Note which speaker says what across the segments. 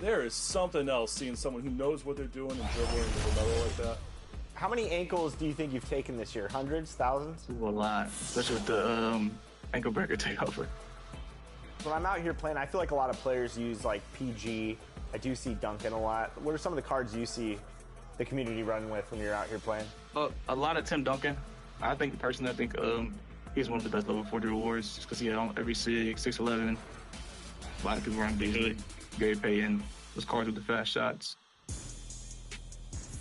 Speaker 1: There is something else seeing someone who knows what they're doing and dribbling with another like that.
Speaker 2: How many ankles do you think you've taken this year? Hundreds? Thousands?
Speaker 3: Ooh, a lot, especially with the ankle breaker takeover.
Speaker 2: When I'm out here playing, I feel like a lot of players use like PG. I do see Duncan a lot. What are some of the cards you see the community run with when you're out here playing?
Speaker 3: A lot of Tim Duncan. I think he's one of the best level 40 rewards just because he had on every 6'11". A lot of people run Beasley, Gary Payton, those cards with the fast shots.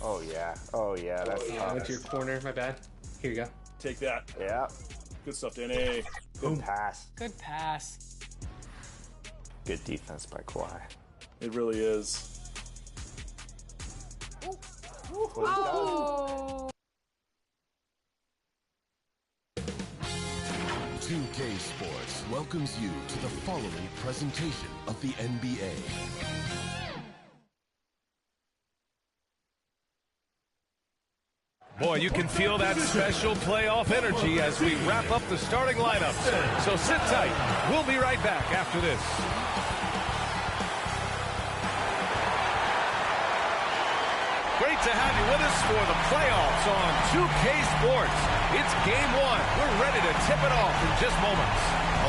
Speaker 2: Oh yeah, that's
Speaker 4: I went to your corner, my bad. Here you go.
Speaker 1: Take that.
Speaker 2: Yeah.
Speaker 1: Good stuff, Danny.
Speaker 2: Good pass.
Speaker 5: Good pass.
Speaker 2: Good defense by Kawhi.
Speaker 1: It really is.
Speaker 5: Oh.
Speaker 6: 2K Sports welcomes you to the following presentation of the NBA.
Speaker 7: Boy, you can feel that special playoff energy as we wrap up the starting lineups. So sit tight. We'll be right back after this. Great to have you with us for the playoffs on 2K Sports. It's game one. We're ready to tip it off in just moments.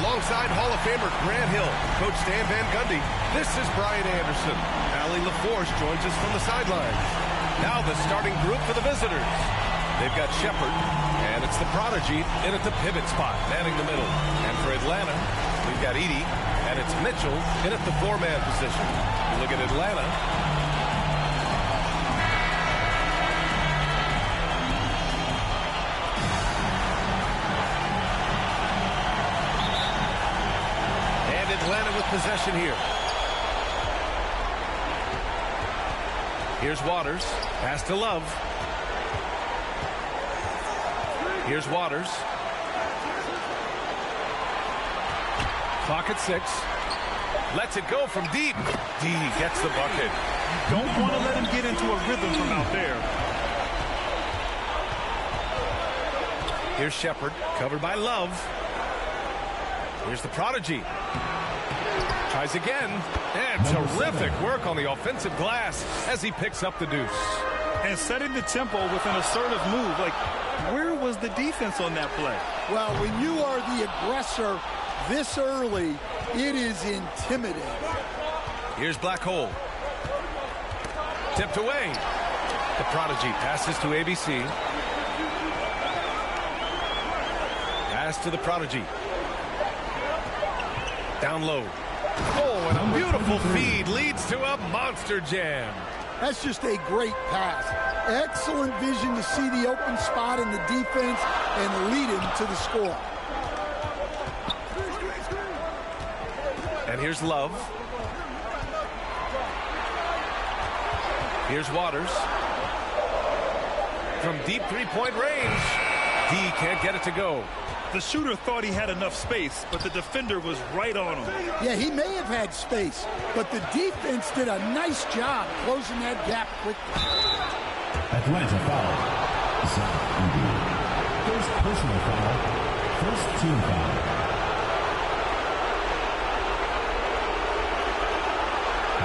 Speaker 8: Alongside Hall of Famer Grant Hill, Coach Stan Van Gundy, this is Brian Anderson. Allie LaForce joins us from the sidelines.
Speaker 7: Now the starting group for the visitors. They've got Shepard, and it's the prodigy in at the pivot spot, manning the middle. And for Atlanta, we've got Edey, and it's Mitchell in at the four-man position. You look at Atlanta. And Atlanta with possession here. Here's Waters. Pass to Love. Here's Waters. Clock at 6. Lets it go from deep. D gets the bucket.
Speaker 1: You don't want to let him get into a rhythm from out there.
Speaker 7: Here's Shepard. Covered by Love. Here's the prodigy. Tries again. And terrific work on the offensive glass as he picks up the deuce.
Speaker 1: And setting the tempo with an assertive move. Like, where was the defense on that play?
Speaker 9: Well, when you are the aggressor this early, it is intimidating.
Speaker 7: Here's Black Hole. Tipped away. The prodigy passes to ABC. Pass to the prodigy. Down low. Oh, and a beautiful feed leads to a monster jam.
Speaker 9: That's just a great pass. Excellent vision to see the open spot in the defense and lead him to the score.
Speaker 7: And here's Love. Here's Waters. From deep three-point range. D can't get it to go.
Speaker 1: The shooter thought he had enough space, but the defender was right on him.
Speaker 9: Yeah, he may have had space, but the defense did a nice job closing that gap quickly.
Speaker 10: Atlanta foul. Zach Edey. First personal foul. First team foul.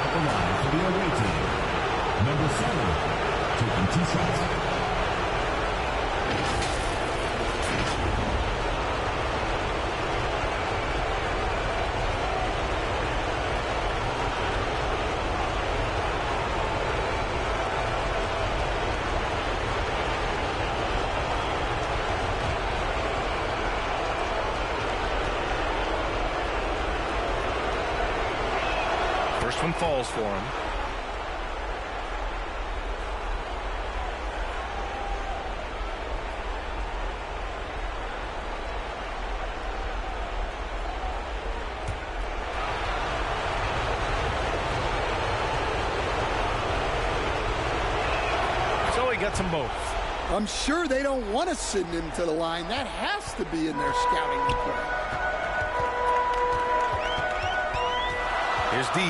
Speaker 10: At the line for the away team. Number 7, taking 2 shots.
Speaker 7: First one falls for him. So he gets them both.
Speaker 9: I'm sure they don't want to send him to the line. That has to be in their scouting report.
Speaker 7: Here's D.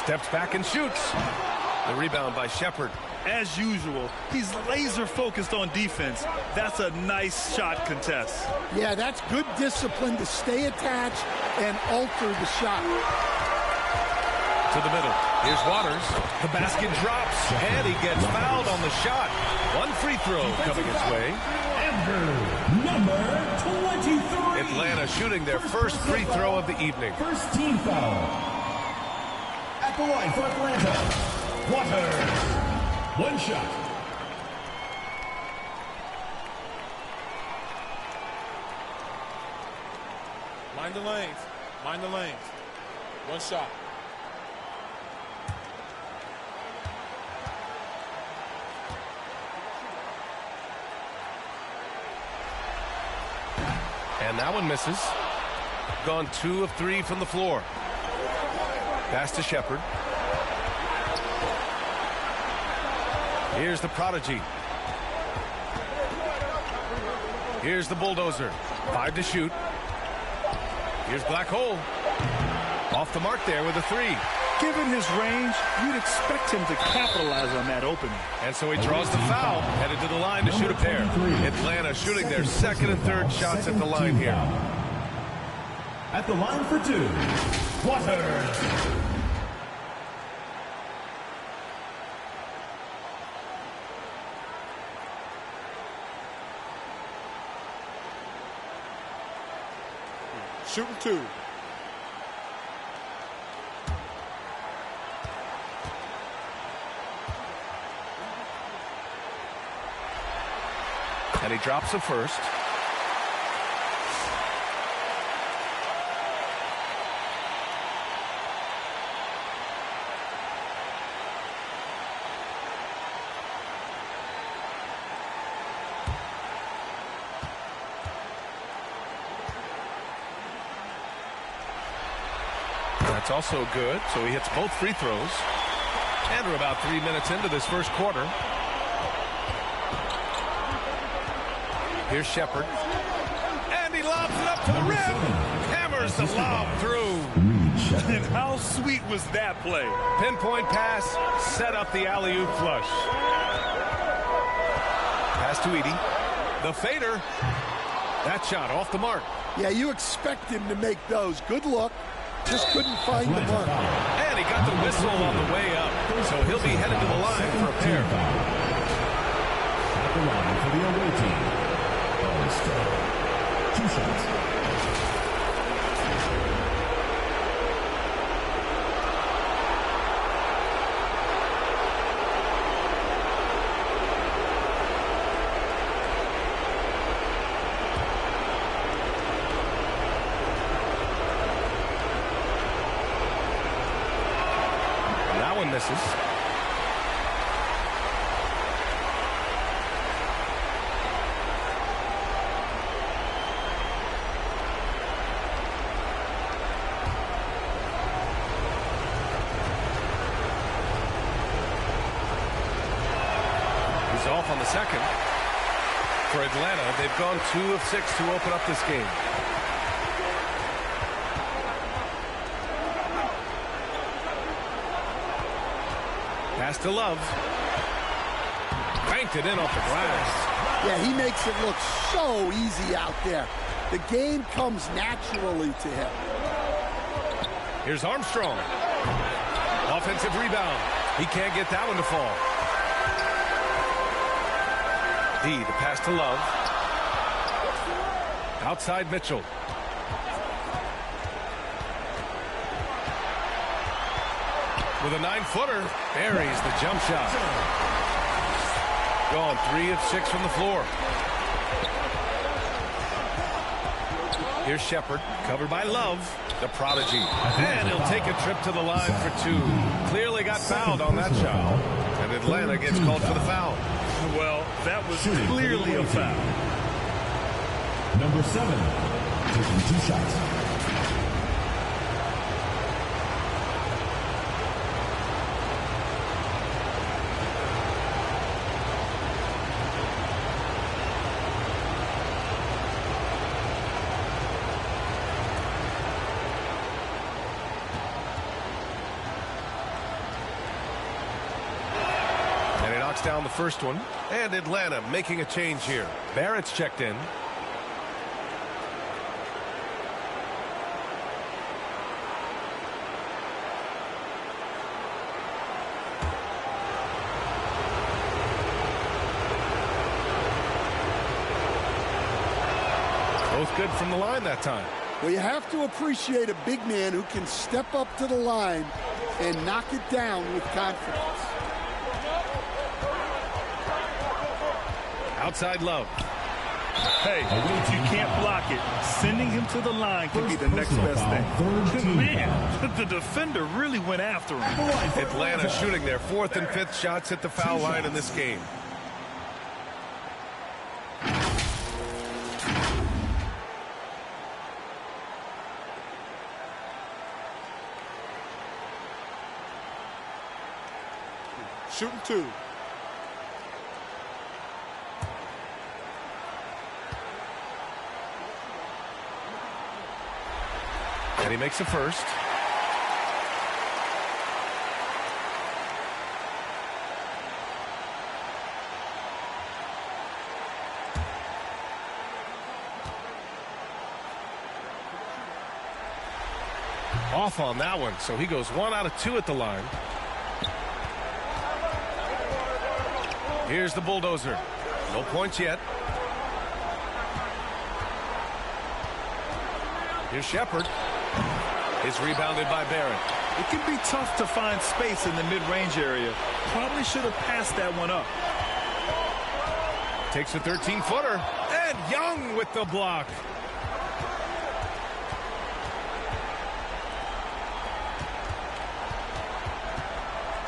Speaker 7: Steps back and shoots. The rebound by Shepard.
Speaker 1: As usual, he's laser focused on defense. That's a nice shot contest.
Speaker 9: Yeah, that's good discipline to stay attached and alter the shot.
Speaker 7: To the middle. Here's Waters. The basket drops, and he gets fouled on the shot. One free throw coming his way.
Speaker 10: Number 23.
Speaker 7: Atlanta shooting their first free throw of the evening.
Speaker 10: First team foul. At the line for Atlanta, Waters. One shot.
Speaker 5: Mind the lanes. Mind the lanes. One shot.
Speaker 7: And that one misses. Gone 2 of 3 from the floor. Pass to Shepard. Here's the prodigy. Here's the bulldozer. 5 to shoot. Here's Black Hole. Off the mark there with a 3.
Speaker 1: Given his range, you'd expect him to capitalize on that opening.
Speaker 7: And so he draws the foul, headed to the line to shoot a pair. Atlanta shooting their second and third shots at the line here.
Speaker 10: At the line for 2, Waters.
Speaker 5: Shooting 2.
Speaker 7: And he drops the first. That's also good, so he hits both free throws. And we're about 3 minutes into this first quarter. Here's Shepard. And he lobs it up to the rim. Hammers the lob through.
Speaker 1: And how sweet was that play?
Speaker 7: Pinpoint pass, set up the alley-oop flush. Pass to Edey. The fader. That shot off the mark.
Speaker 9: Yeah, you expect him to make those. Good look. Just couldn't find the mark.
Speaker 7: And he got the whistle on the way up. So he'll be headed to the line for a pair.
Speaker 10: At the line for the away team. 2 shots.
Speaker 7: That one misses. Off on the second. For Atlanta, they've gone 2 of 6 to open up this game. Pass to Love. Banked it in off the glass.
Speaker 9: Yeah, he makes it look so easy out there. The game comes naturally to him.
Speaker 7: Here's Armstrong. Offensive rebound. He can't get that one to fall. The pass to Love. Outside Mitchell. With a 9-footer, buries the jump shot. Gone 3 of 6 from the floor. Here's Shepard, covered by Love, the prodigy. And he'll take a trip to the line for 2. Clearly got fouled on that shot. And Atlanta gets called for the foul.
Speaker 1: Well, that was clearly a foul.
Speaker 10: Number 7, taking 2 shots.
Speaker 7: Down the first one, and Atlanta making a change here. Barrett's checked in.
Speaker 8: good from the line that time.
Speaker 9: Well, you have to appreciate a big man who can step up to the line and knock it down with confidence.
Speaker 8: Outside Love.
Speaker 1: Hey, if you can't block it, sending him to the line could be the next best thing. Man, the defender really went after him.
Speaker 8: Atlanta shooting their 4th and 5th shots at the foul line in this game.
Speaker 5: Shooting 2.
Speaker 8: And he makes a first. Off on that one, so he goes 1 out of 2 at the line. Here's the bulldozer. No points yet. Here's Shepard. Is rebounded by Barrett.
Speaker 1: It can be tough to find space in the mid-range area. Probably should have passed that one up.
Speaker 8: Takes a 13-footer. And Young with the block.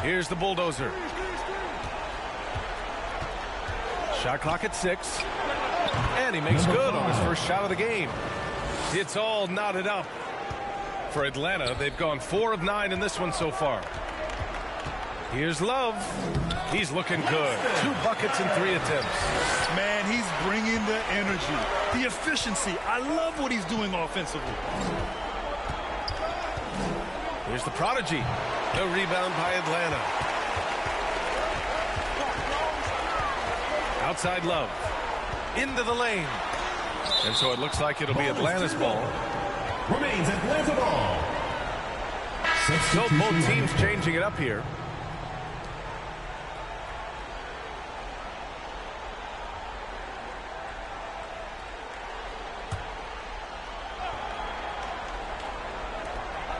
Speaker 8: Here's the bulldozer. Shot clock at 6. And he makes good on his first shot of the game. It's all knotted up. For Atlanta, they've gone 4 of 9 in this one so far. Here's Love. He's looking good. 2 buckets in 3 attempts.
Speaker 1: Man, he's bringing the energy, the efficiency. I love what he's doing offensively.
Speaker 8: Here's the prodigy. The rebound by Atlanta. Outside Love. Into the lane. And so it looks like it'll be Atlanta's ball.
Speaker 10: Remains Atlanta ball.
Speaker 8: So both teams changing it up here.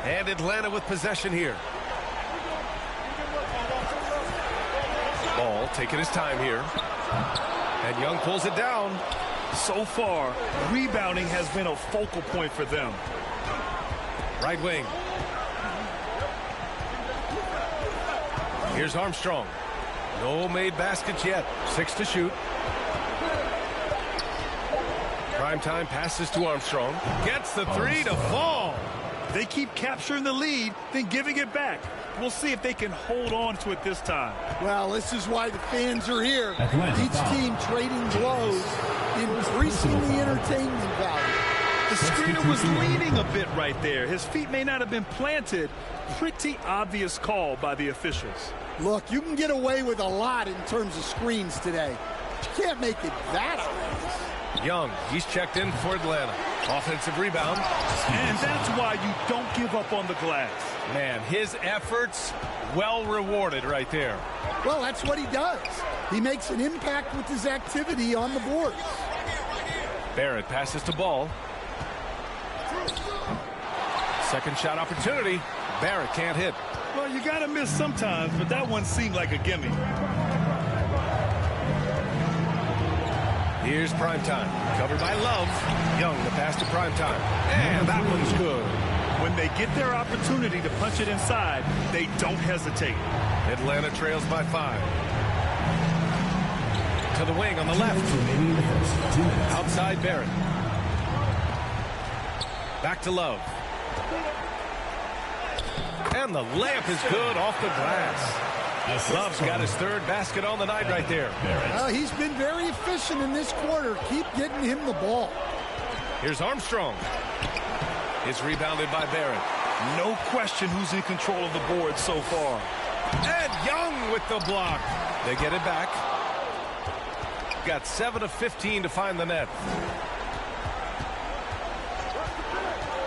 Speaker 8: And Atlanta with possession here. Ball taking his time here. And Young pulls it down.
Speaker 1: So far, rebounding has been a focal point for them.
Speaker 8: Right wing. Here's Armstrong. No made baskets yet. 6 to shoot. Primetime passes to Armstrong. Gets the 3 to fall.
Speaker 1: They keep capturing the lead, then giving it back. We'll see if they can hold on to it this time.
Speaker 9: Well, this is why the fans are here. Each team trading blows, increasing the entertainment value.
Speaker 1: The screener was leaning a bit right there. His feet may not have been planted. Pretty obvious call by the officials.
Speaker 9: Look, you can get away with a lot in terms of screens today. You can't make it that obvious.
Speaker 8: Young, he's checked in for Atlanta. Offensive rebound.
Speaker 1: And that's why you don't give up on the glass.
Speaker 8: Man, his efforts well rewarded right there.
Speaker 9: Well, that's what he does. He makes an impact with his activity on the boards.
Speaker 8: Barrett passes to Ball. Second shot opportunity. Barrett can't hit.
Speaker 1: Well, you got to miss sometimes, but that one seemed like a gimme.
Speaker 8: Here's Primetime. Covered by Love. Young, the pass to Primetime. And that one's good.
Speaker 1: When they get their opportunity to punch it inside, they don't hesitate.
Speaker 8: Atlanta trails by 5. To the wing on the left. Outside Barrett. Back to Love. And the layup is good off the glass. Love's got his 3rd basket on the night right there.
Speaker 9: Well, he's been very efficient in this quarter. Keep getting him the ball.
Speaker 8: Here's Armstrong. It's rebounded by Barrett.
Speaker 1: No question who's in control of the board so far.
Speaker 8: And Young with the block. They get it back. Got 7 of 15 to find the net.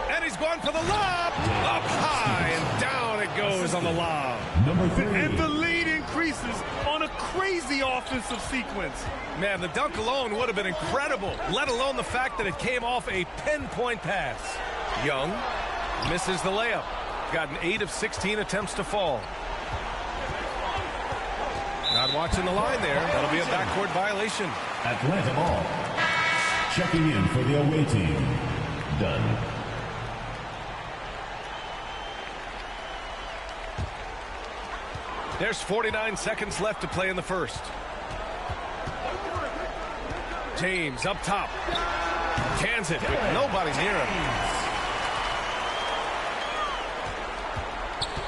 Speaker 8: And he's going for the lob. Up high and down it goes on the lob.
Speaker 10: Number 3.
Speaker 1: And the lead increases. creases on a crazy offensive sequence.
Speaker 8: Man, the dunk alone would have been incredible, let alone the fact that it came off a pinpoint pass. Young misses the layup. Got an 8 of 16 attempts to fall. Not watching the line there. That'll be a backcourt violation.
Speaker 10: Atlanta ball. Checking in for the away team. Done.
Speaker 8: There's 49 seconds left to play in the first. James up top. Cans it with nobody near him.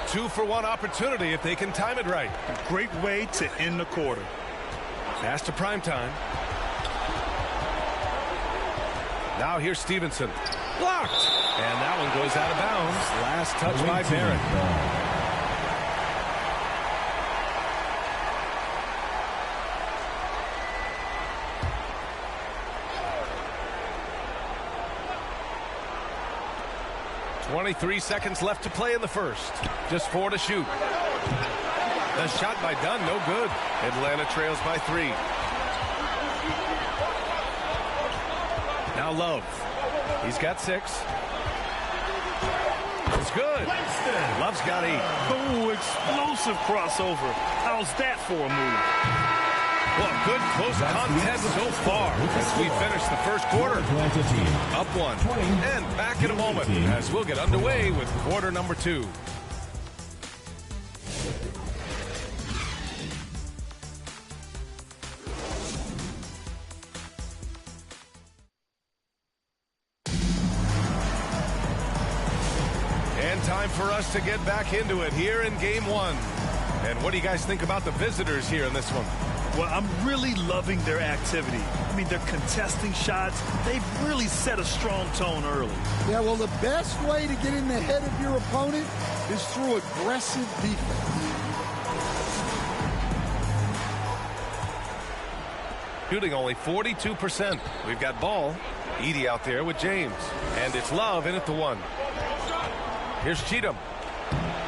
Speaker 8: 2-for-1 opportunity if they can time it right.
Speaker 1: Great way to end the quarter.
Speaker 8: Pass to prime time. Now here's Stevenson. Blocked! And that one goes out of bounds. Last touch by Barrett. .23 seconds left to play in the first. Just 4 to shoot. The shot by Dunn, no good. Atlanta trails by 3. Now Love. He's got 6. It's good. Love's got 8.
Speaker 1: Oh, explosive crossover. How's that for a move?
Speaker 8: Well, good close contest so far as we finish the first quarter. Up 1 and back in a moment as we'll get underway with quarter number 2. And time for us to get back into it here in game 1. And what do you guys think about the visitors here in this one?
Speaker 1: Well, I'm really loving their activity. I mean, they're contesting shots. They've really set a strong tone early.
Speaker 9: Yeah, well, the best way to get in the head of your opponent is through aggressive defense.
Speaker 8: Shooting only 42%. We've got ball. Edey out there with James. And it's Love in at the 1. Here's Cheatham.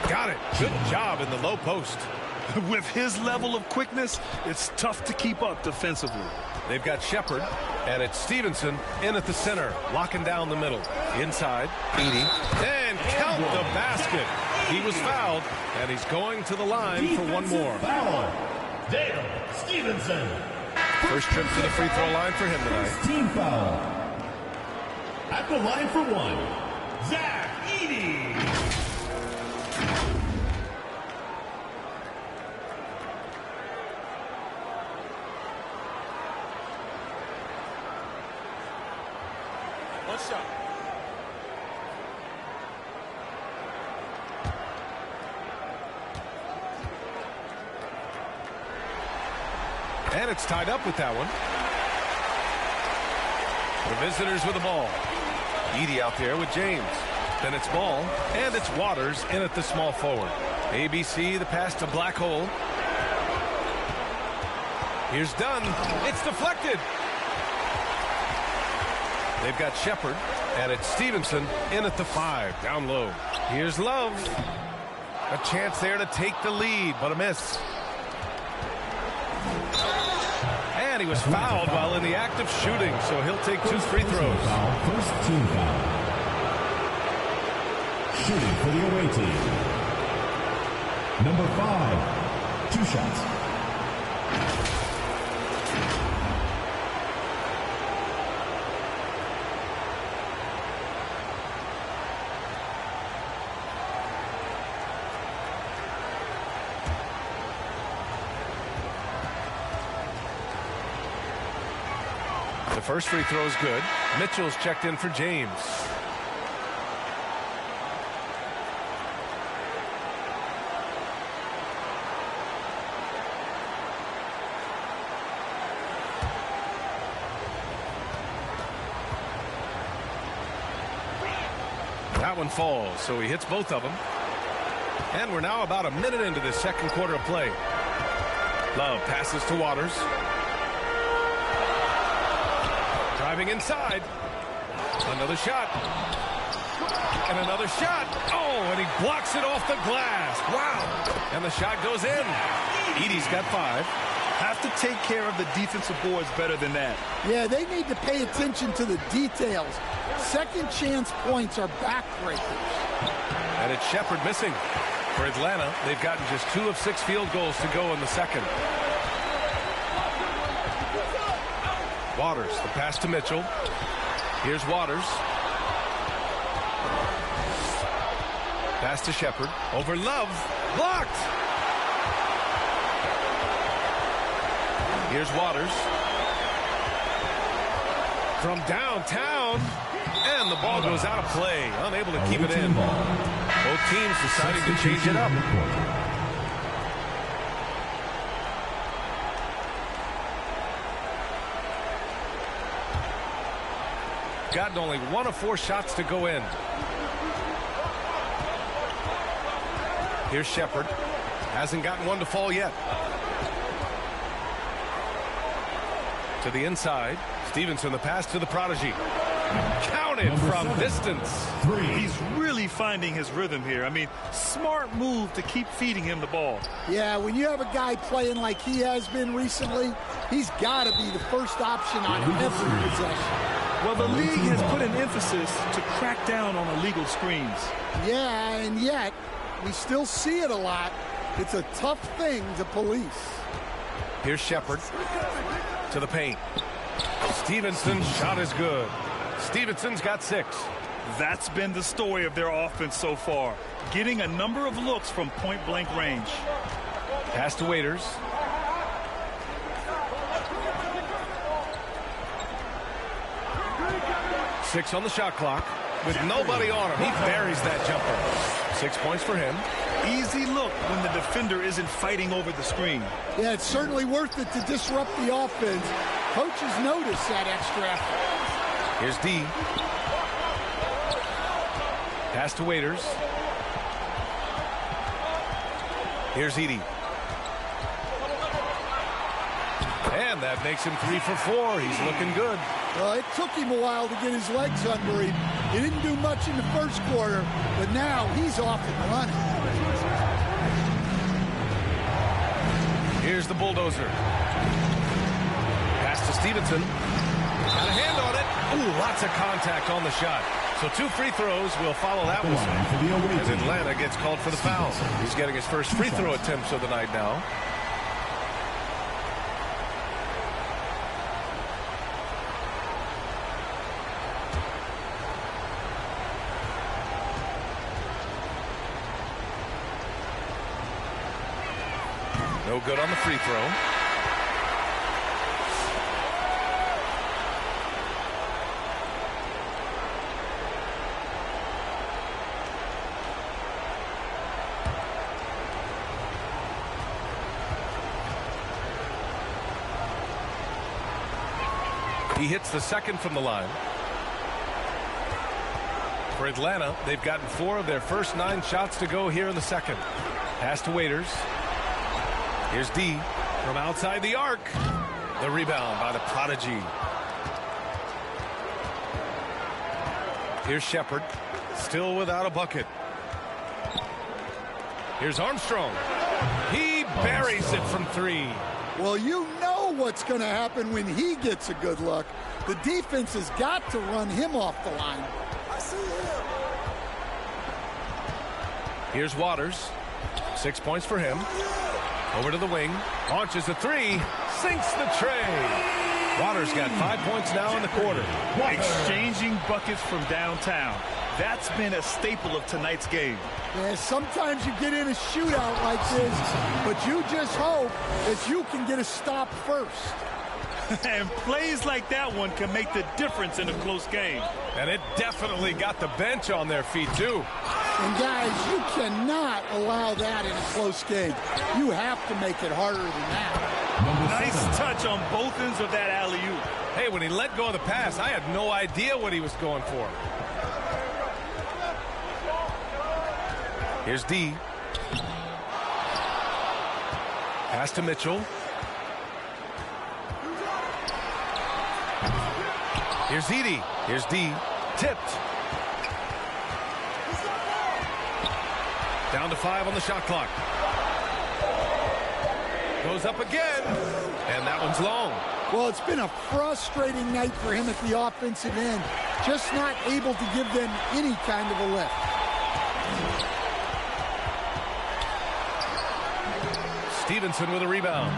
Speaker 8: Got it. Good job in the low post.
Speaker 1: With his level of quickness, it's tough to keep up defensively.
Speaker 8: They've got Shepard, and it's Stevenson in at the center, locking down the middle. Inside, Edey, and count the basket. He was fouled, and he's going to the line for one more.
Speaker 10: Foul. Dale Stevenson.
Speaker 8: First trip to the free throw line for him tonight.
Speaker 10: Team foul. At the line for 1, Zach Edey.
Speaker 5: One shot.
Speaker 8: And it's tied up with that one. The visitors with the ball. Edey out there with James. Then it's Ball, and it's Waters in at the small forward. ABC, the pass to Black Hole. Here's Dunn. It's deflected. They've got Shepard, and it's Stevenson in at the 5, down low. Here's Love. A chance there to take the lead, but a miss. And he was fouled while in the act of shooting, so he'll take 2 free throws.
Speaker 10: First team foul. Shooting for the away team. Number 5, 2 shots.
Speaker 8: The first free throw is good. Mitchell's checked in for James. That one falls, so he hits both of them. And we're now about a minute into the second quarter of play. Love passes to Waters. Driving inside. Another shot. And another shot. Oh, and he blocks it off the glass. Wow. And the shot goes in. Edey's got 5.
Speaker 1: Have to take care of the defensive boards better than that.
Speaker 9: Yeah, they need to pay attention to the details. Second chance points are backbreakers.
Speaker 8: And it's Shepherd missing. For Atlanta, they've gotten just 2 of 6 field goals to go in the second. Waters, the pass to Mitchell. Here's Waters. Pass to Shepherd. Over Love. Blocked. Here's Waters. From downtown. And the ball goes out of play. Unable to keep it in. Both teams deciding to change it up. Gotten only 1 of 4 shots to go in. Here's Shepherd. Hasn't gotten one to fall yet. To the inside. Stevenson, the pass to the prodigy. Counted from distance.
Speaker 1: He's really finding his rhythm here. I mean, smart move to keep feeding him the ball.
Speaker 9: Yeah, when you have a guy playing like he has been recently, he's got to be the first option on every possession.
Speaker 1: Well, the league has put an emphasis to crack down on illegal screens.
Speaker 9: Yeah, and yet we still see it a lot. It's a tough thing to police.
Speaker 8: Here's Shepherd to the paint. Stevenson's shot is good. Stevenson's got 6.
Speaker 1: That's been the story of their offense so far, getting a number of looks from point-blank range.
Speaker 8: Pass to Waiters. Six on the shot clock. With nobody on him, he buries that jumper. 6 points for him.
Speaker 1: Easy look when the defender isn't fighting over the screen.
Speaker 9: Yeah, it's certainly worth it to disrupt the offense. Coaches notice that extra effort.
Speaker 8: Here's D. Pass to Waiters. Here's Edey. And that makes him 3 for 4. He's looking good.
Speaker 9: Well, it took him a while to get his legs under him. He didn't do much in the first quarter, but now he's off and running.
Speaker 8: Here's the bulldozer. Pass to Stevenson. Got a hand on it. Ooh, lots of contact on the shot. So 2 free throws will follow that one. As Atlanta gets called for the foul. He's getting his first free throw attempts of the night now. No good on the free throw. He hits the second from the line. For Atlanta, they've gotten 4 of their first 9 shots to go here in the second. Pass to Waiters. Here's D from outside the arc. The rebound by the prodigy. Here's Shepherd, still without a bucket. Here's Armstrong. He buries it from 3.
Speaker 9: Well, you know what's going to happen when he gets a good look. The defense has got to run him off the line. I see him.
Speaker 8: Here's Waters. 6 points for him. Over to the wing. Launches a 3. Sinks the tray. Waters got 5 points now in the quarter.
Speaker 1: Exchanging buckets from downtown. That's been a staple of tonight's game.
Speaker 9: Yeah, sometimes you get in a shootout like this, but you just hope that you can get a stop first.
Speaker 1: And plays like that one can make the difference in a close game.
Speaker 8: And it definitely got the bench on their feet, too.
Speaker 9: And, guys, you cannot allow that in a close game. You have to make it harder than that.
Speaker 1: Nice touch on both ends of that alley-oop.
Speaker 8: Hey, when he let go of the pass, I had no idea what he was going for. Here's D. Pass to Mitchell. Here's Edey. Here's D. Tipped. Down to 5 on the shot clock. Goes up again, and that one's long.
Speaker 9: Well, it's been a frustrating night for him at the offensive end. Just not able to give them any kind of a lift.
Speaker 8: Stevenson with a rebound.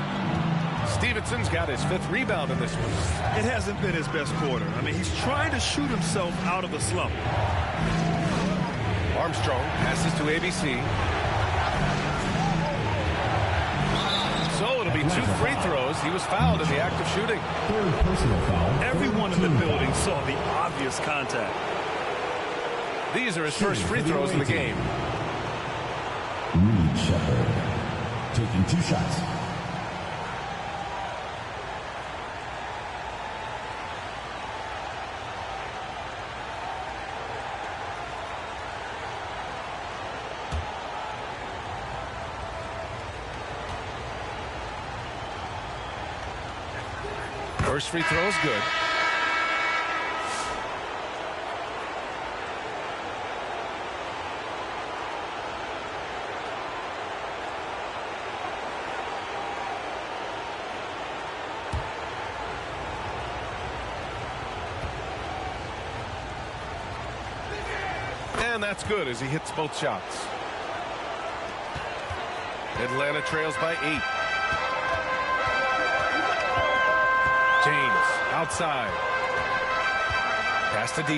Speaker 8: Stevenson's got his 5th rebound in this one.
Speaker 1: It hasn't been his best quarter. I mean, he's trying to shoot himself out of a slump.
Speaker 8: Armstrong passes to ABC. So it'll be 2 free throws. He was fouled in the act of shooting.
Speaker 10: Third personal foul.
Speaker 1: Everyone in the building saw the obvious contact.
Speaker 8: These are his first free throws of the game.
Speaker 10: Reed Shepherd taking 2 shots.
Speaker 8: First free throw is good. And that's good as he hits both shots. Atlanta trails by 8. James outside. Pass to D.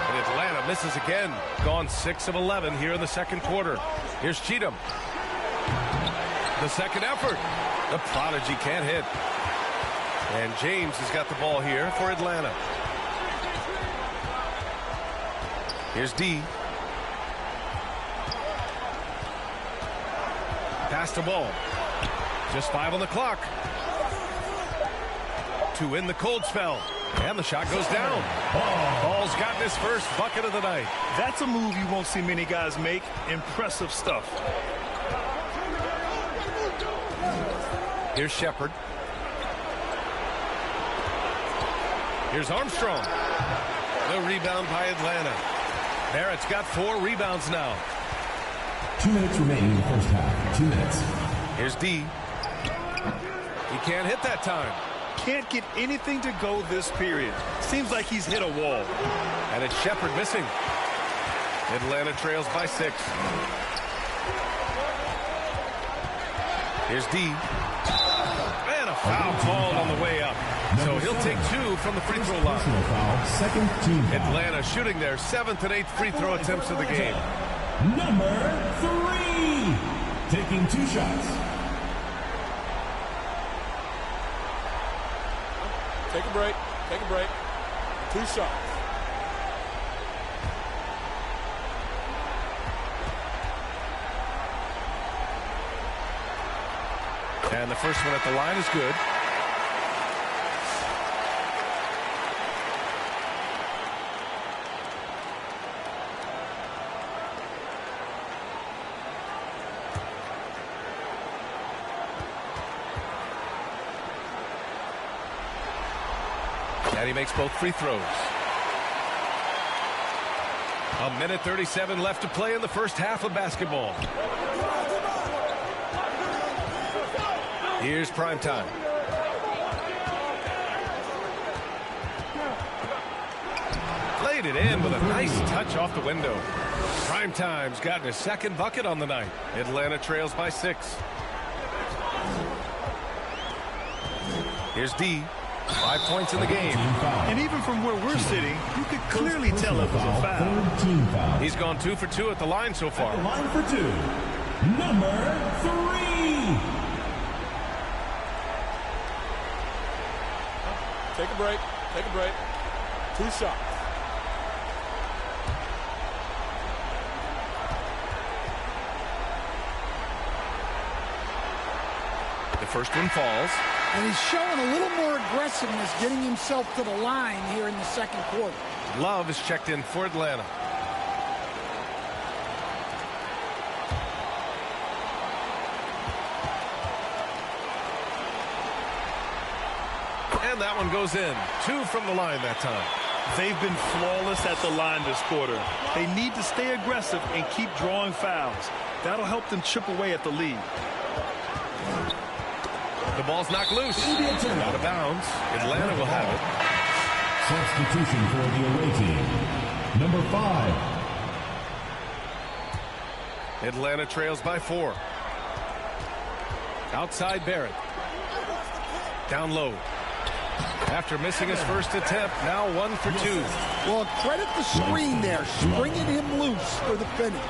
Speaker 8: And Atlanta misses again. Gone 6 of 11 here in the second quarter. Here's Cheatham. The second effort. The prodigy can't hit. And James has got the ball here for Atlanta. Here's D. Pass to Ball. Just 5 on the clock. To win the cold spell. And the shot goes down. Ball's gotten his first bucket of the night.
Speaker 1: That's a move you won't see many guys make. Impressive stuff.
Speaker 8: Here's Shepherd. Here's Armstrong. The rebound by Atlanta. Barrett's got 4 rebounds now.
Speaker 10: 2 minutes remaining in the first half. 2 minutes.
Speaker 8: Here's D. He can't hit that time.
Speaker 1: Can't get anything to go this period. Seems like he's hit a wall.
Speaker 8: And it's Shepherd missing. Atlanta trails by 6. Here's D. And a foul called on the way up. So he'll take 2 from the free throw line.
Speaker 10: Foul, second team foul.
Speaker 8: Atlanta shooting their 7th and 8th free throw attempts of the game.
Speaker 10: Number 3, taking 2 shots.
Speaker 5: Take a break. Take a break. 2 shots.
Speaker 8: And the first one at the line is good. And he makes both free throws. 1:37 left to play in the first half of basketball. Here's prime time. Laid it in with a nice touch off the window. Prime time's gotten his 2nd bucket on the night. Atlanta trails by 6. Here's D. 5 points in the game.
Speaker 1: And even from where we're sitting, you could clearly tell it was a foul.
Speaker 8: He's gone 2 for 2 at the line so far.
Speaker 10: At the line for 2, number 3.
Speaker 5: Take a break. Take a break. 2 shots.
Speaker 8: The first one falls.
Speaker 9: And he's showing a little more aggressiveness getting himself to the line here in the second quarter.
Speaker 8: Love is checked in for Atlanta. And that one goes in. 2 from the line that time.
Speaker 1: They've been flawless at the line this quarter. They need to stay aggressive and keep drawing fouls. That'll help them chip away at the lead.
Speaker 8: The ball's knocked loose. Out of bounds. Atlanta will have it.
Speaker 10: Substitution for the away team. Number 5.
Speaker 8: Atlanta trails by 4. Outside Barrett. Down low. After missing his first attempt, now 1 for 2.
Speaker 9: Well, credit the screen there, springing him loose for the finish.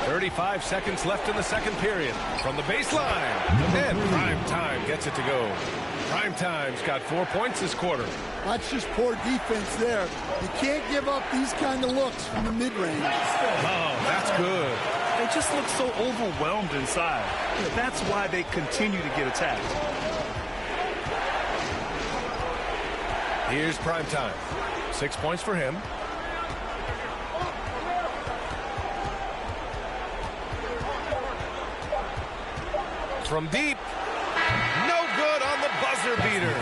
Speaker 8: 35 seconds left in the second period. From the baseline. And Prime Time gets it to go. Prime Time's got 4 points this quarter.
Speaker 9: That's just poor defense there. You can't give up these kind of looks from the mid-range.
Speaker 8: Oh, that's good.
Speaker 1: They just look so overwhelmed inside. That's why they continue to get attacked.
Speaker 8: Here's Prime Time. 6 points for him. From deep. No good on the buzzer beater.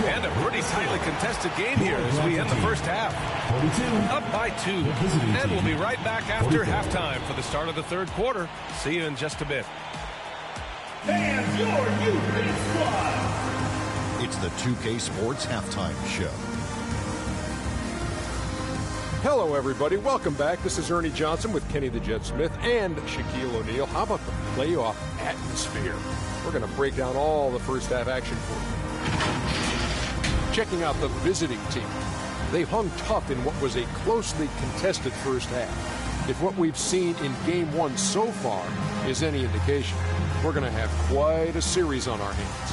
Speaker 8: And a pretty tightly contested game here as we end the first half. Up by 2. And we'll be right back after halftime for the start of the third quarter. See you in just a bit.
Speaker 10: And your new squad.
Speaker 11: It's the 2K Sports Halftime Show.
Speaker 12: Hello, everybody. Welcome back. This is Ernie Johnson with Kenny the Jet Smith and Shaquille O'Neal. How about the playoff atmosphere? We're going to break down all the first half action for you. Checking out the visiting team. They hung tough in what was a closely contested first half. If what we've seen in Game 1 so far is any indication, we're going to have quite a series on our hands.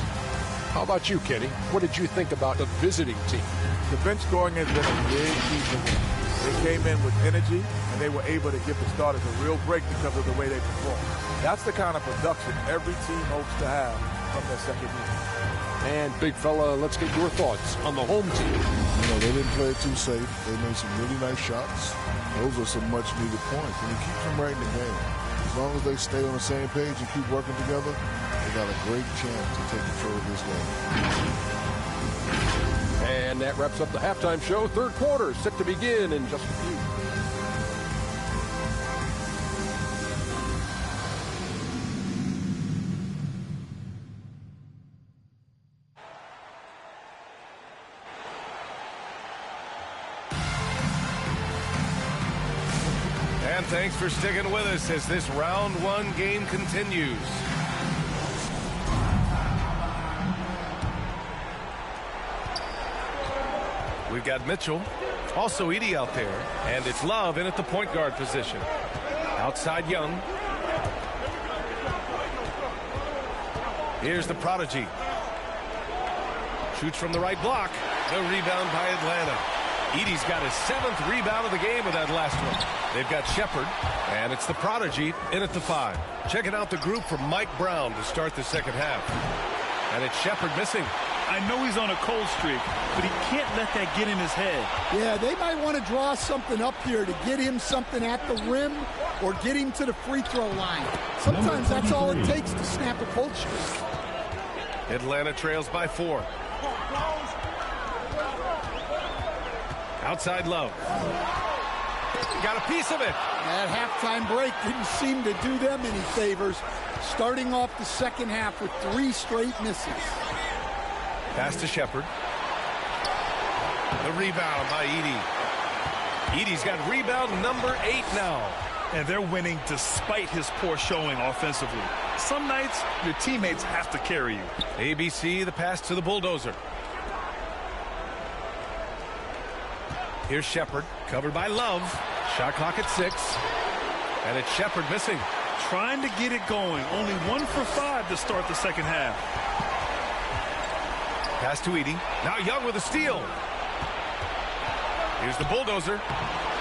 Speaker 12: How about you, Kenny? What did you think about the visiting team?
Speaker 13: The bench scoring has been a big key for them. They came in with energy, and they were able to give the starters a real break because of the way they performed. That's the kind of production every team hopes to have from their second unit.
Speaker 12: And, big fella, let's get your thoughts on the home team.
Speaker 14: You know, they didn't play it too safe. They made some really nice shots. Those are some much-needed points, and it keeps them right in the game. As long as they stay on the same page and keep working together, they got a great chance to take control of this game.
Speaker 12: And that wraps up the halftime show. Third quarter set to begin in just a few.
Speaker 8: And thanks for sticking with us as this round 1 game continues. We've got Mitchell, also Edie out there, and it's Love in at the point guard position. Outside Young. Here's the Prodigy. Shoots from the right block. The rebound by Atlanta. Edie's got his 7th rebound of the game with that last one. They've got Shepard, and it's the Prodigy in at the 5. Checking out the group from Mike Brown to start the second half. And it's Shepard missing.
Speaker 1: I know he's on a cold streak, but he can't let that get in his head.
Speaker 9: Yeah, they might want to draw something up here to get him something at the rim or get him to the free throw line. Sometimes that's all it takes to snap a cold streak.
Speaker 8: Atlanta trails by 4. Outside Love. Got a piece of it.
Speaker 9: That halftime break didn't seem to do them any favors. Starting off the second half with 3 straight misses.
Speaker 8: Pass to Shepard. The rebound by Edie. Edie's got rebound number 8 now.
Speaker 1: And they're winning despite his poor showing offensively. Some nights, your teammates have to carry you.
Speaker 8: ABC, the pass to the Bulldozer. Here's Shepard, covered by Love. Shot clock at 6. And it's Shepard missing.
Speaker 1: Trying to get it going. Only 1 for 5 to start the second half.
Speaker 8: Pass to Edie. Now Young with a steal. Here's the Bulldozer.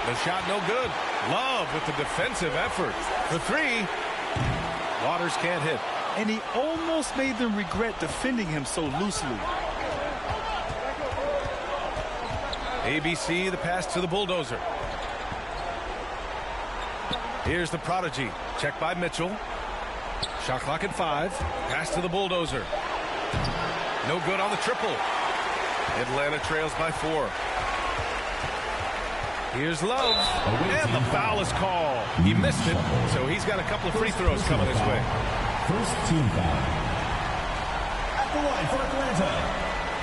Speaker 8: The shot no good. Love with the defensive effort. For 3. Waters can't hit.
Speaker 1: And he almost made them regret defending him so loosely.
Speaker 8: ABC, the pass to the Bulldozer. Here's the Prodigy. Checked by Mitchell. Shot clock at 5. Pass to the Bulldozer. No good on the triple. Atlanta trails by 4. Here's Love, and the foul is called. He missed it, so he's got a couple of free throws coming his way.
Speaker 10: First team foul. At the line for Atlanta,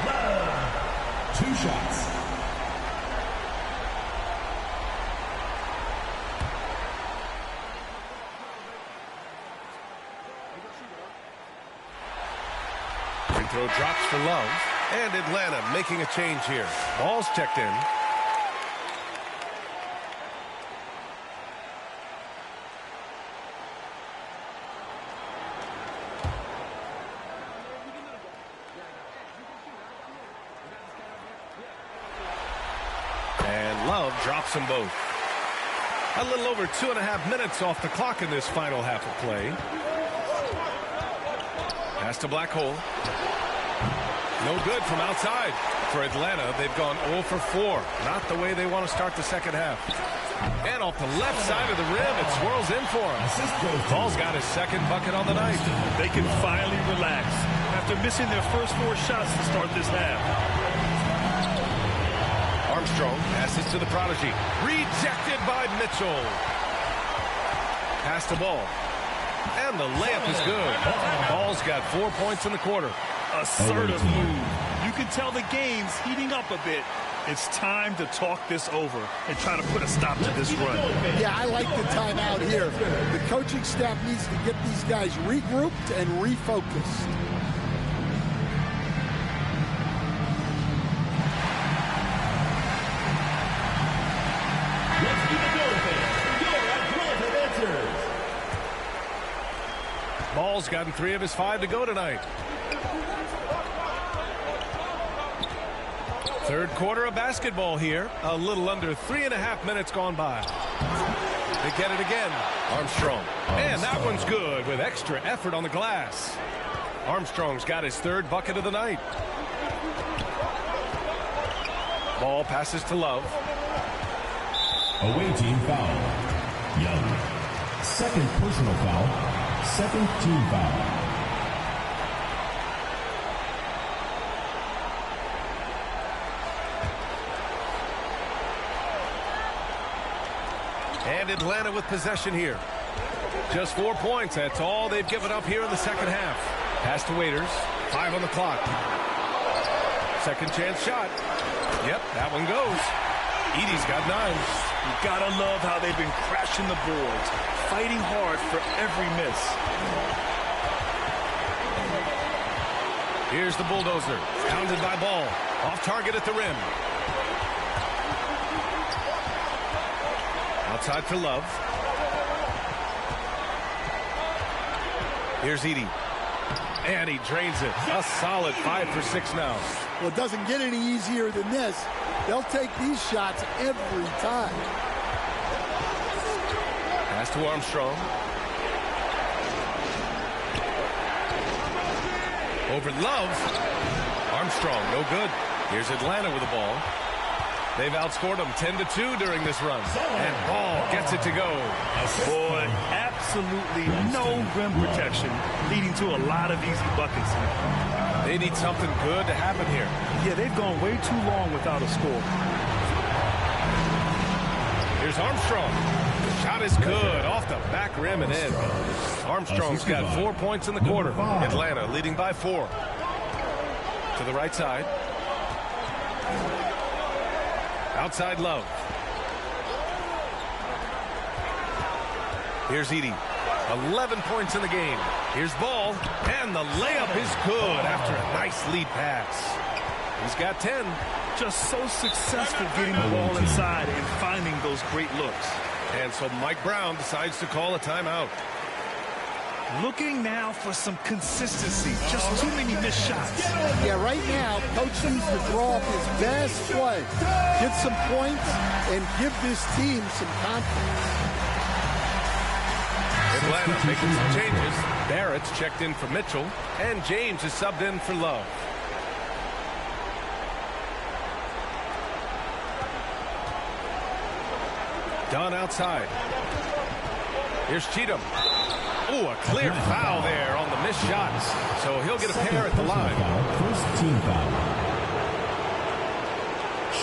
Speaker 10: Love. 2 shots.
Speaker 8: Free throw drops for Love, and Atlanta making a change here. Ball's checked in. Love drops them both. A little over 2.5 minutes off the clock in this final half of play. Pass to Black Hole. No good from outside. For Atlanta, they've gone 0 for 4. Not the way they want to start the second half. And off the left side of the rim, it swirls in for him. Ball's got his second bucket on the night.
Speaker 1: They can finally relax after missing their first 4 shots to start this half.
Speaker 8: Armstrong passes to the prodigy. Rejected by Mitchell. Pass to Ball. And the layup is good. Ball's got 4 points in the quarter.
Speaker 1: Assertive move. You can tell the game's heating up a bit. It's time to talk this over and try to put a stop to this run.
Speaker 9: Yeah, I like the timeout here. The coaching staff needs to get these guys regrouped and refocused.
Speaker 10: Let's keep it going, fans. Your Atlanta answers.
Speaker 8: Ball's gotten 3 of his 5 to go tonight. Third quarter of basketball here. A little under 3.5 minutes gone by. They get it again. Armstrong. And that one's good with extra effort on the glass. Armstrong's got his 3rd bucket of the night. Ball passes to Love.
Speaker 10: Away team foul. Young. Second personal foul. Second team foul.
Speaker 8: And Atlanta with possession here. Just 4 points. That's all they've given up here in the second half. Pass to Waiters. 5 on the clock. Second chance shot. Yep, that one goes. Edey's got 9.
Speaker 1: You gotta love how they've been crashing the boards, fighting hard for every miss.
Speaker 8: Here's the bulldozer. Pounded by Ball. Off target at the rim. Outside for Love. Here's Edey. And he drains it. A solid 5 for 6 now.
Speaker 9: Well, it doesn't get any easier than this. They'll take these shots every time.
Speaker 8: Pass to Armstrong. Over Love. Armstrong, no good. Here's Atlanta with the ball. They've outscored them 10-2 during this run. And Ball gets it to go.
Speaker 1: Boy, absolutely no rim protection, leading to a lot of easy buckets.
Speaker 8: They need something good to happen here.
Speaker 1: Yeah, they've gone way too long without a score.
Speaker 8: Here's Armstrong. The shot is good off the back rim and in. Armstrong's got 4 points in the quarter. Atlanta leading by 4. To the right side. Outside Love. Here's Edey. 11 points in the game. Here's Ball. And the layup is good after a nice lead pass. He's got 10.
Speaker 1: Just so successful getting the ball inside and finding those great looks.
Speaker 8: And so Mike Brown decides to call a timeout.
Speaker 1: Looking now for some consistency. Just too many missed shots.
Speaker 9: Yeah, right now, Coach needs to draw up his best play, get some points, and give this team some confidence.
Speaker 8: Atlanta making some changes. Barrett's checked in for Mitchell, and James is subbed in for Love. Dunn outside. Here's Cheatham. Ooh, a clear foul there on the missed shots. So he'll get a pair at the line.
Speaker 10: First team foul.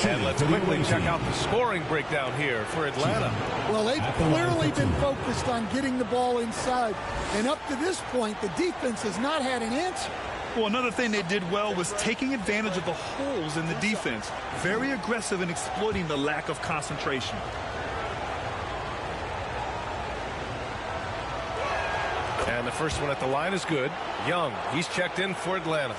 Speaker 8: And let's quickly check out the scoring breakdown here for Atlanta.
Speaker 9: Well, they've clearly been focused on getting the ball inside. And up to this point, the defense has not had an answer.
Speaker 1: Well, another thing they did well was taking advantage of the holes in the defense. Very aggressive in exploiting the lack of concentration.
Speaker 8: And the first one at the line is good. Young, he's checked in for Atlanta.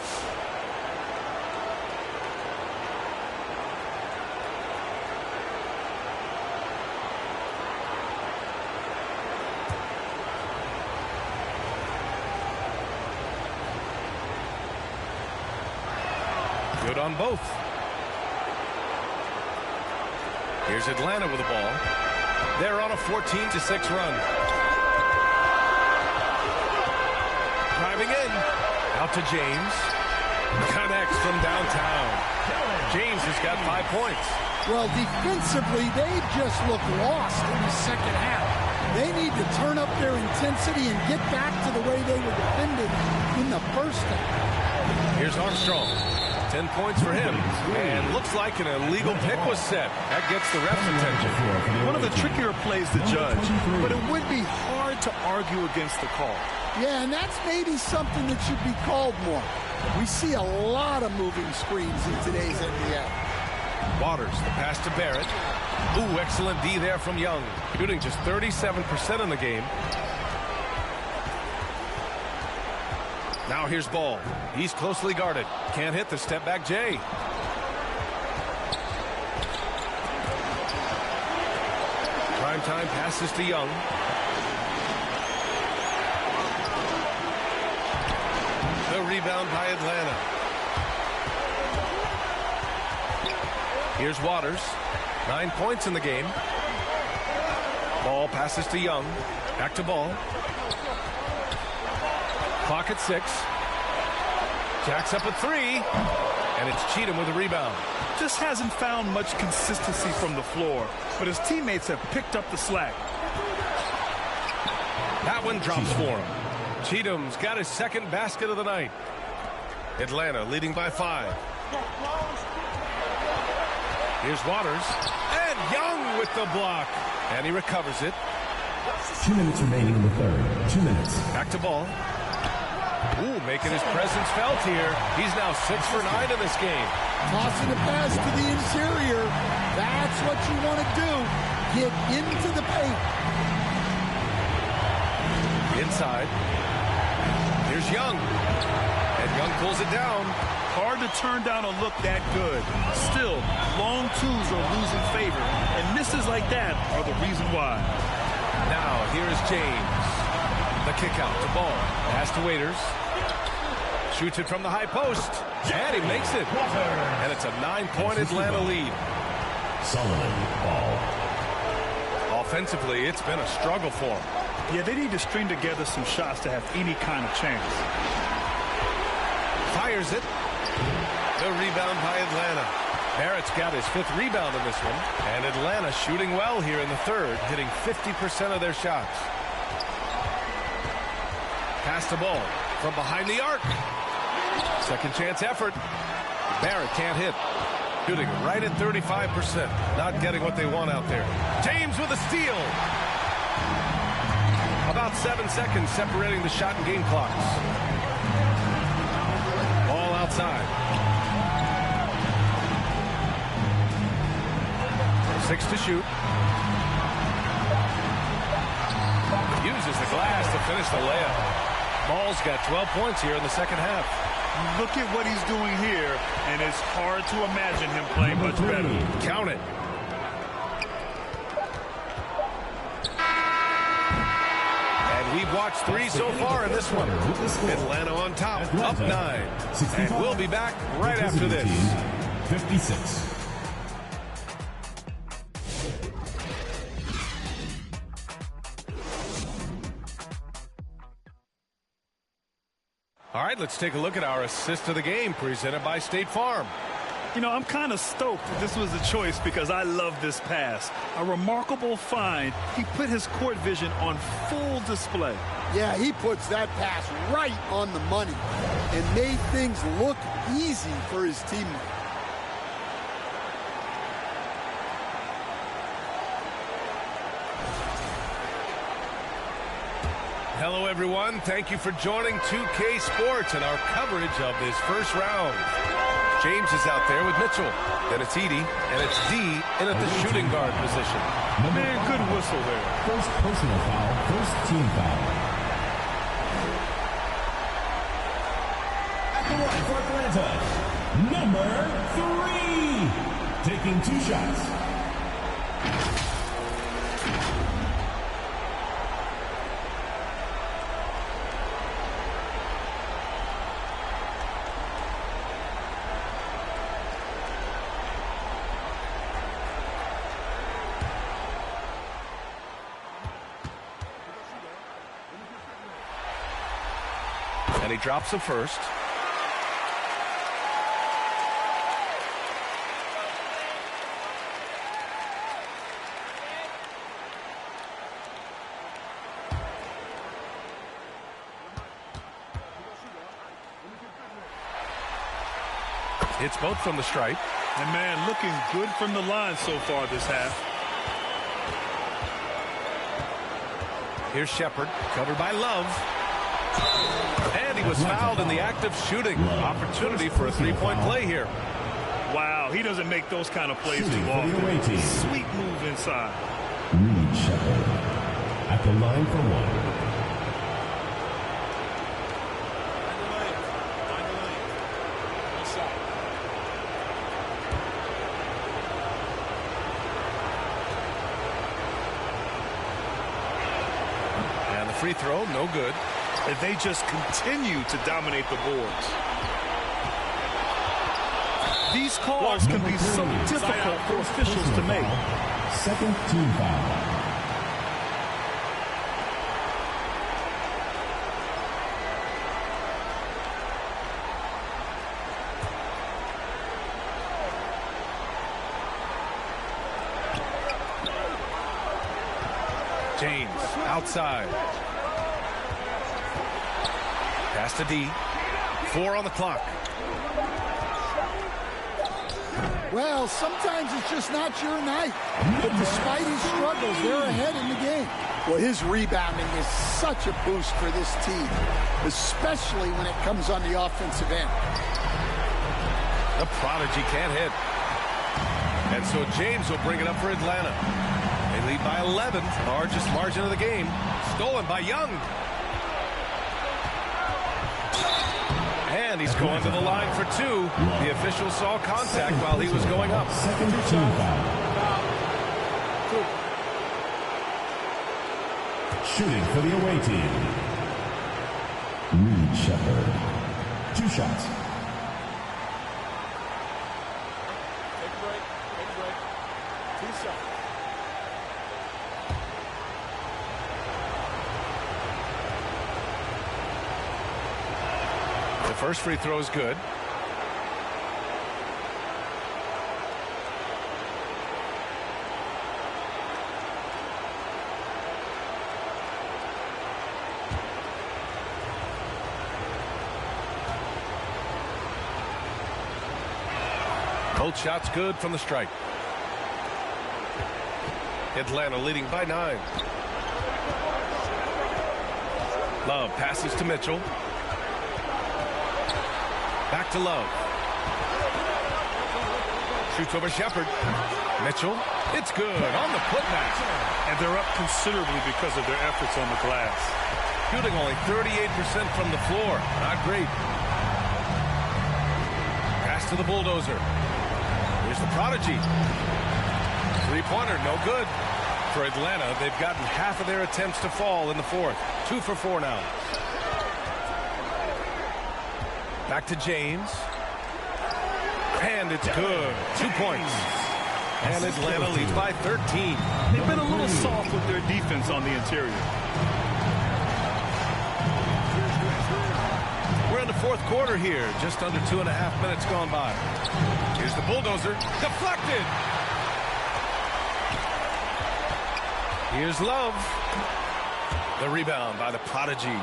Speaker 8: Good on both. Here's Atlanta with the ball. They're on a 14-6 run. Driving in. Out to James. Connects from downtown. James has got 5 points.
Speaker 9: Well, defensively, they just look lost in the second half. They need to turn up their intensity and get back to the way they were defended in the first half.
Speaker 8: Here's Armstrong. 10 points for him. And looks like an illegal pick was set. That gets the ref's attention.
Speaker 1: One of the trickier plays to judge, but it would be hard to argue against the call.
Speaker 9: Yeah, and that's maybe something that should be called more. We see a lot of moving screens in today's NBA.
Speaker 8: Waters, the pass to Barrett. Ooh, excellent D there from Young. Shooting just 37% in the game. Now here's Ball. He's closely guarded. Can't hit the step-back J. Primetime passes to Young. The rebound by Atlanta. Here's Waters. 9 points in the game. Ball passes to Young. Back to Ball. Clock at 6. Jacks up a 3. And it's Cheatham with a rebound.
Speaker 1: Just hasn't found much consistency from the floor, but his teammates have picked up the slack.
Speaker 8: That one drops for him. Cheatham's got his second basket of the night. Atlanta leading by 5. Here's Waters. And Young with the block. And he recovers it.
Speaker 10: 2 minutes remaining in the third. 2 minutes.
Speaker 8: Back to Ball. Ooh, making his presence felt here. He's now 6 for 9 in this game.
Speaker 9: Tossing a pass to the interior. That's what you want to do. Get into the paint.
Speaker 8: Inside. Here's Young. And Young pulls it down.
Speaker 1: Hard to turn down a look that good. Still, long twos are losing favor, and misses like that are the reason why.
Speaker 8: Now, here is James. The kick out to Ball. Pass to Waiters. Shoots it from the high post. And he makes it. And it's a 9-point Atlanta lead.
Speaker 10: Solomon Ball.
Speaker 8: Offensively, it's been a struggle for him.
Speaker 1: Yeah, they need to string together some shots to have any kind of chance.
Speaker 8: Fires it. The rebound by Atlanta. Barrett's got his 5th rebound in this one. And Atlanta shooting well here in the third, hitting 50% of their shots. Pass the ball from behind the arc. Second chance effort. Barrett can't hit. Shooting right at 35%. Not getting what they want out there. James with a steal. About 7 seconds separating the shot and game clocks. Ball outside. 6 to shoot. Uses the glass to finish the layup. Ball's got 12 points here in the second half.
Speaker 1: Look at what he's doing here, and it's hard to imagine him playing much better.
Speaker 8: Count it. And we've watched 3 so far in this one. Atlanta on top, up 9. And we'll be back right after this.
Speaker 10: 56.
Speaker 8: All right, let's take a look at our assist of the game presented by State Farm.
Speaker 1: You know, I'm kind of stoked that this was a choice because I love this pass. A remarkable find. He put his court vision on full display.
Speaker 9: Yeah, he puts that pass right on the money and made things look easy for his teammate.
Speaker 8: Hello, everyone. Thank you for joining 2K Sports and our coverage of this first round. James is out there with Mitchell. Then it's Edie, and it's D in at the shooting guard position.
Speaker 1: Man, good whistle there.
Speaker 10: First personal foul, first team foul. At the line for Atlanta, number 3, taking 2 shots.
Speaker 8: And he drops the first. Hits both from the stripe.
Speaker 1: And man, looking good from the line so far this half.
Speaker 8: Here's Shepard, covered by Love. And he was fouled in the act of shooting. Opportunity for a three-point play here.
Speaker 1: Wow, he doesn't make those kind of plays too often. Sweet move inside.
Speaker 10: Reed Shepard at the line for 1.
Speaker 8: And the free throw, no good.
Speaker 1: If they just continue to dominate the boards. These calls can be so difficult for officials to make.
Speaker 10: Second team foul.
Speaker 8: James outside. Pass to D. 4 on the clock.
Speaker 9: Well, sometimes it's just not your night. But despite his struggles, they're ahead in the game. Well, his rebounding is such a boost for this team, especially when it comes on the offensive end.
Speaker 8: The prodigy can't hit. And so James will bring it up for Atlanta. They lead by 11, largest margin of the game. Stolen by Young. And he's going to the line for 2. The official saw contact while he was going up.
Speaker 10: Second team foul. Shooting for the away team. Reed Shepard. 2 shots.
Speaker 13: Take a break. 2 shots.
Speaker 8: The first free throw is good. Both shots good from the stripe. Atlanta leading by 9. Love passes to Mitchell. Back to Love. Shoots over Shepard. Mitchell. It's good on the putback.
Speaker 1: And they're up considerably because of their efforts on the glass.
Speaker 8: Shooting only 38% from the floor. Not great. Pass to the bulldozer. Here's the prodigy. Three-pointer, no good. For Atlanta, they've gotten half of their attempts to fall in the fourth. 2 for 4 now. Back to James. And it's good. 2 points. And Atlanta leads by 13.
Speaker 1: They've been a little soft with their defense on the interior.
Speaker 8: We're in the fourth quarter here. Just under 2.5 minutes gone by. Here's the bulldozer. Deflected. Here's Love. The rebound by the Prodigy.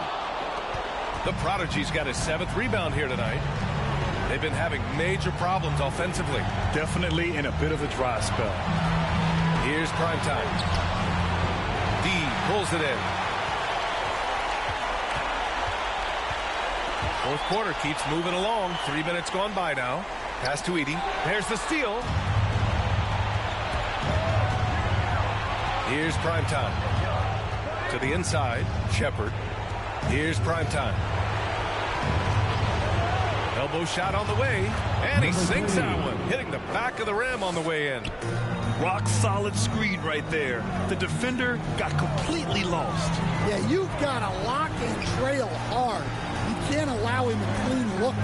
Speaker 8: The Prodigy's got his 7th rebound here tonight. They've been having major problems offensively.
Speaker 1: Definitely in a bit of a dry spell.
Speaker 8: Here's primetime. D pulls it in. Fourth quarter keeps moving along. 3 minutes gone by now. Pass to Edie. There's the steal. Here's primetime. To the inside, Shepard. Here's primetime. Elbow shot on the way, and he sinks that one, hitting the back of the rim on the way in.
Speaker 1: Rock solid screen right there. The defender got completely lost.
Speaker 9: Yeah, you've got to lock and trail hard. You can't allow him a clean look.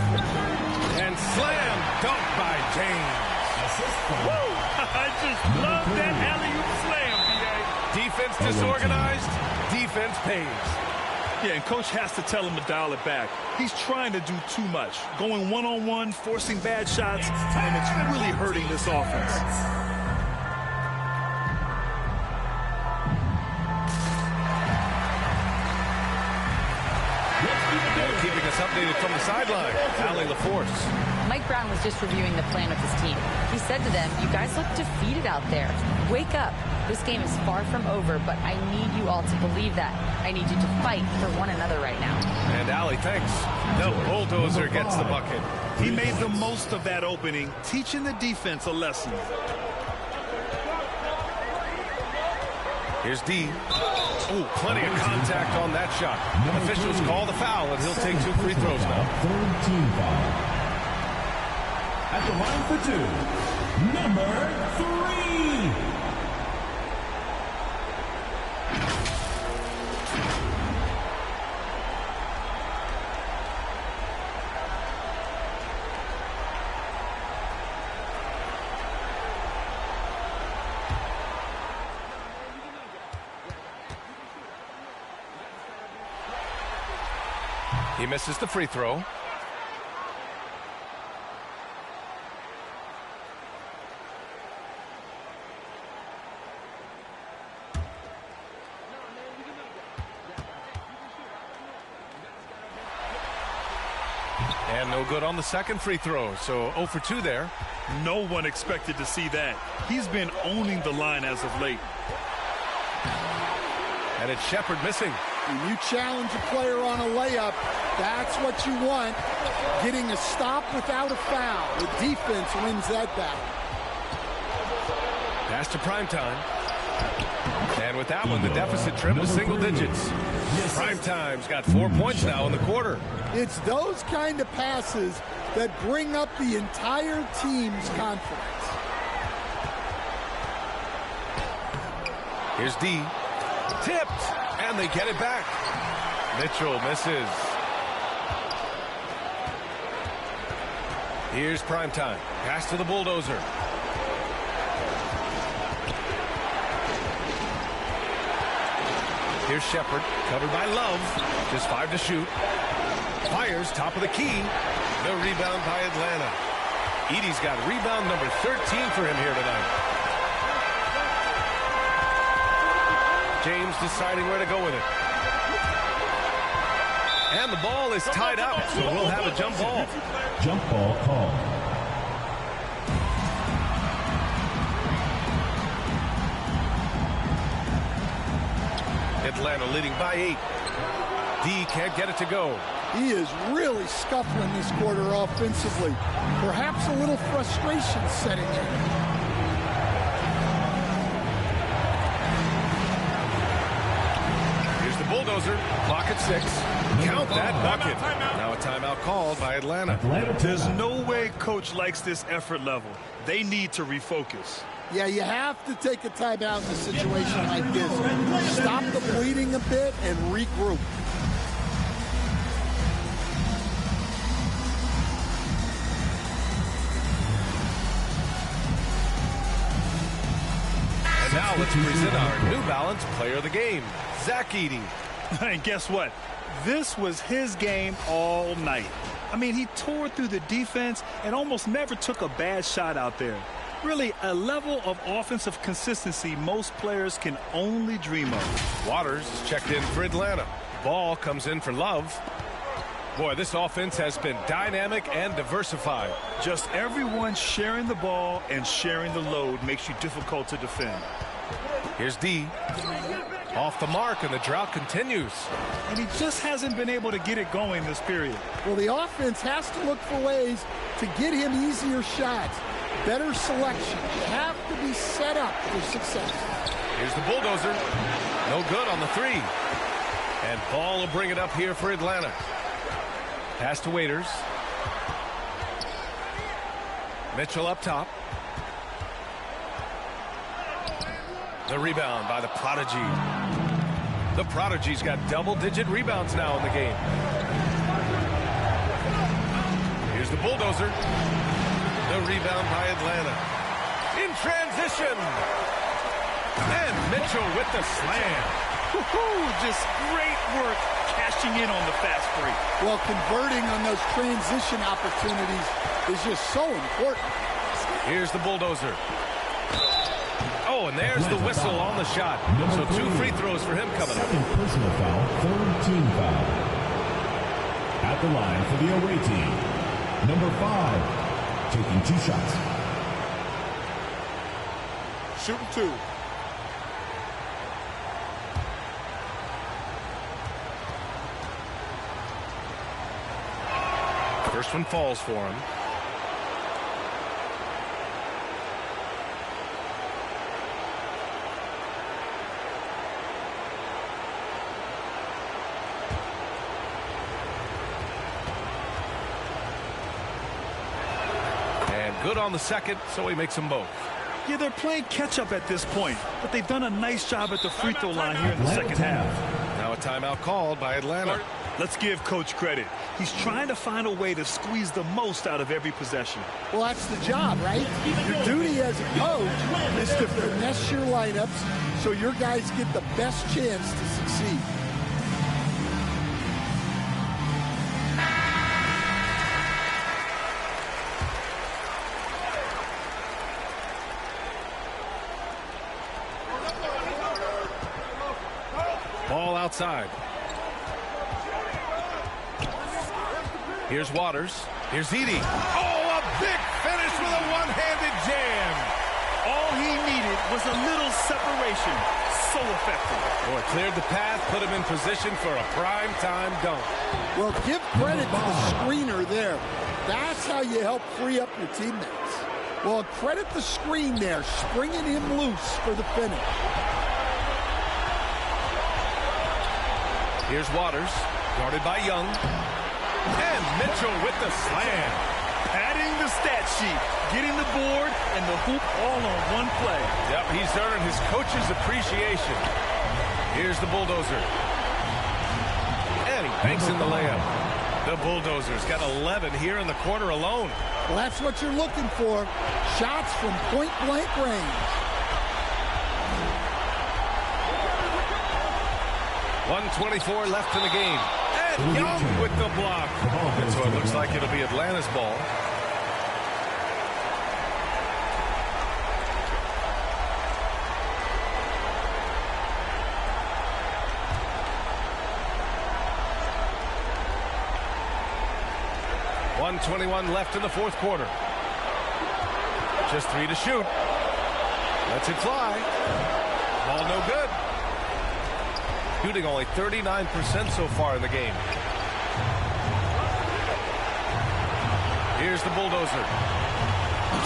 Speaker 8: And slam dunk by James.
Speaker 1: Woo! I just love that alley-oop slam, B.A.
Speaker 8: Defense disorganized, defense pays.
Speaker 1: Yeah, and coach has to tell him to dial it back. He's trying to do too much, going one-on-one, forcing bad shots, and it's really hurting this offense.
Speaker 8: And keeping us updated from the sideline, Allie LaForce.
Speaker 15: Mike Brown was just reviewing the plan with his team. He said to them, "You guys look defeated out there. Wake up. This game is far from over, but I need you all to believe that. I need you to fight for one another right now."
Speaker 8: And Allie thinks the bulldozer gets the bucket.
Speaker 1: He made the most of that opening, teaching the defense a lesson.
Speaker 8: Here's D. Ooh, plenty of contact on that shot. Officials call the foul, and he'll take 2 free throws now.
Speaker 10: Third team foul. At the line for 2, number 3.
Speaker 8: He misses the free throw. And no good on the second free throw, so 0 for 2 there.
Speaker 1: No one expected to see that. He's been owning the line as of late.
Speaker 8: And it's Shepard missing.
Speaker 9: When you challenge a player on a layup, that's what you want. Getting a stop without a foul. The defense wins that battle.
Speaker 8: Pass to primetime. And with that one, the deficit trimmed to single digits. Primetime's got 4 points now in the quarter.
Speaker 9: It's those kind of passes that bring up the entire team's confidence.
Speaker 8: Here's D. Tipped. And they get it back. Mitchell misses. Here's primetime. Pass to the bulldozer. Here's Shepard, covered by Love. Just 5 to shoot. Fires, top of the key. The rebound by Atlanta. Edie's got rebound number 13 for him here tonight. James deciding where to go with it. And the ball is tied up, so we'll have a jump ball.
Speaker 10: Jump ball call.
Speaker 8: Atlanta leading by 8. D can't get it to go.
Speaker 9: He is really scuffling this quarter offensively. Perhaps a little frustration setting in.
Speaker 8: Bulldozer, clock at 6. Count that bucket. Now a timeout called by Atlanta.
Speaker 1: There's no way coach likes this effort level. They need to refocus.
Speaker 9: Yeah, you have to take a timeout in a situation like this. Stop the bleeding a bit and regroup.
Speaker 8: And now let's present our New Balance player of the game, Zach Edey.
Speaker 1: And guess what? This was his game all night. I mean, he tore through the defense and almost never took a bad shot out there. Really, a level of offensive consistency most players can only dream of.
Speaker 8: Waters is checked in for Atlanta. Ball comes in for Love. Boy, this offense has been dynamic and diversified.
Speaker 1: Just everyone sharing the ball and sharing the load makes you difficult to defend.
Speaker 8: Here's D. Off the mark, and the drought continues.
Speaker 1: And he just hasn't been able to get it going this period.
Speaker 9: Well, the offense has to look for ways to get him easier shots. Better selection. You have to be set up for success.
Speaker 8: Here's the bulldozer. No good on the three. And Ball will bring it up here for Atlanta. Pass to Waiters. Mitchell up top. The rebound by the Prodigy. The Prodigy's got double-digit rebounds now in the game. Here's the bulldozer. The rebound by Atlanta. In transition. And Mitchell with the slam.
Speaker 1: Just great work cashing in on the fast break.
Speaker 9: Well, converting on those transition opportunities is just so important.
Speaker 8: Here's the bulldozer. Oh, and there's the whistle on the shot. So 2 free throws for him coming up.
Speaker 10: Second personal foul, third team foul. At the line for the away team, number 5, taking 2 shots.
Speaker 13: Shooting 2.
Speaker 8: First one falls for him. Good on the second, so he makes them both.
Speaker 1: Yeah, they're playing catch-up at this point, but they've done a nice job at the free throw line here in the second half.
Speaker 8: Now a timeout called by Atlanta.
Speaker 1: Let's give Coach credit. He's trying to find a way to squeeze the most out of every possession.
Speaker 9: Well, that's the job, right? Your duty as a coach is to finesse your lineups so your guys get the best chance to succeed.
Speaker 8: Ball outside. Here's Waters. Here's Edie. Oh, a big finish with a one-handed jam.
Speaker 1: All he needed was a little separation. So effective.
Speaker 8: Boy, cleared the path, put him in position for a prime-time dunk.
Speaker 9: Well, give credit to the screener there. That's how you help free up your teammates. Well, credit the screen there, springing him loose for the finish.
Speaker 8: Here's Waters, guarded by Young. And Mitchell with the slam.
Speaker 1: Adding the stat sheet, getting the board, and the hoop all on one play.
Speaker 8: Yep, he's earning his coach's appreciation. Here's the bulldozer. And he banks in the layup. The bulldozer's got 11 here in the quarter alone.
Speaker 9: Well, that's what you're looking for. Shots from point-blank range.
Speaker 8: 1:24 left in the game. And Young with the block. And so it looks like it'll be Atlanta's ball. .121 left in the fourth quarter. Just 3 to shoot. Lets it fly. Ball no good. Shooting only 39% so far in the game. Here's the bulldozer.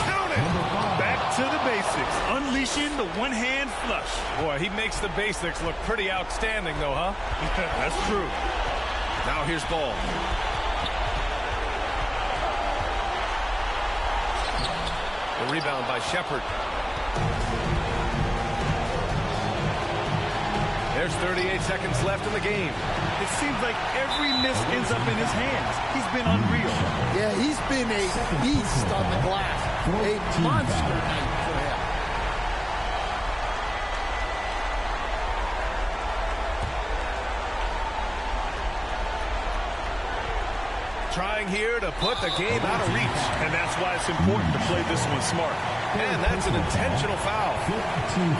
Speaker 8: Count it!
Speaker 1: Back to the basics. Unleashing the one-hand flush.
Speaker 8: Boy, he makes the basics look pretty outstanding, though, huh?
Speaker 1: That's true.
Speaker 8: Now here's Ball. The rebound by Shepard. There's 38 seconds left in the game.
Speaker 1: It seems like every miss ends up in his hands. He's been unreal.
Speaker 9: Yeah, he's been a beast on the glass. A monster night for him.
Speaker 8: trying here to put the game out of reach.
Speaker 1: And that's why it's important to play this one smart.
Speaker 8: And that's an intentional foul.
Speaker 10: 15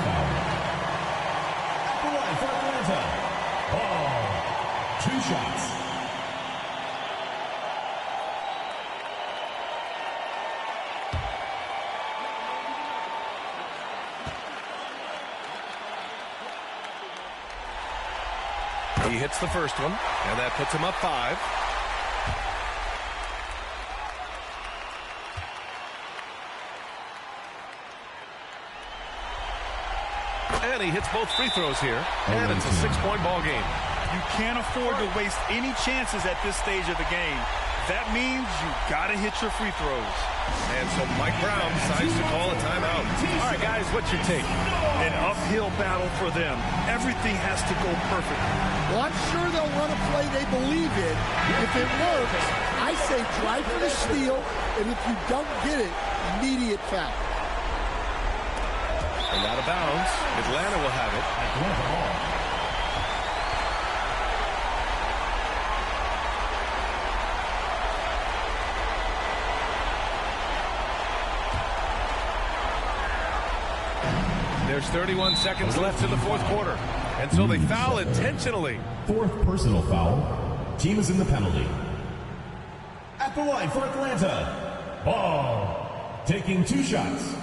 Speaker 10: foul. At the line for Atlanta. Ball. 2 shots.
Speaker 8: He hits the first one, and that puts him up 5. And he hits both free throws here, and it's a 6-point ball game.
Speaker 1: You can't afford to waste any chances at this stage of the game. That means you got to hit your free throws.
Speaker 8: And so Mike Brown decides to call a timeout. All right, guys, what's your take?
Speaker 1: An uphill battle for them. Everything has to go perfectly.
Speaker 9: Well, I'm sure they'll run a play they believe in. If it works, I say try for the steal, and if you don't get it, immediate foul.
Speaker 8: And out of bounds, Atlanta will have it.
Speaker 10: Atlanta ball.
Speaker 8: There's 31 seconds left in the fourth quarter. And so they foul intentionally.
Speaker 10: 4th personal foul. Team is in the penalty. At the line for Atlanta. Ball. Taking 2 shots.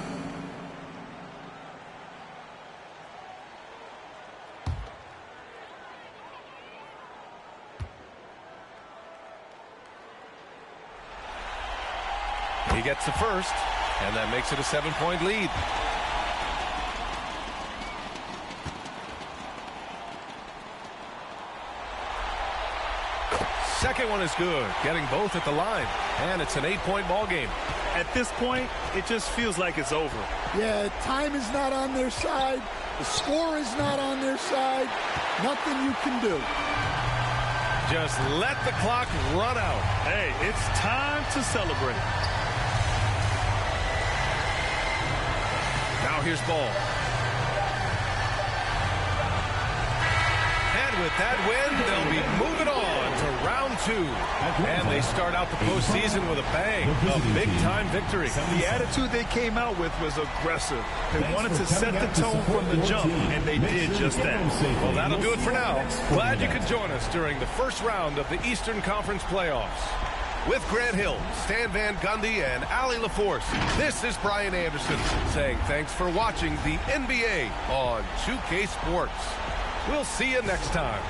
Speaker 8: He gets the first, and that makes it a 7-point lead. Second one is good, getting both at the line, and it's an 8-point ball game.
Speaker 1: At this point, it just feels like it's over.
Speaker 9: Yeah, time is not on their side. The score is not on their side. Nothing you can do.
Speaker 8: Just let the clock run out.
Speaker 1: Hey, it's time to celebrate.
Speaker 8: Now here's Ball. And with that win, they'll be moving on to round 2. And they start out the postseason with a bang, a big-time victory.
Speaker 1: The attitude they came out with was aggressive. They wanted to set the tone from the jump, and they did just that.
Speaker 8: Well, that'll do it for now. Glad you could join us during the first round of the Eastern Conference playoffs. With Grant Hill, Stan Van Gundy, and Allie LaForce, this is Brian Anderson saying thanks for watching the NBA on 2K Sports. We'll see you next time.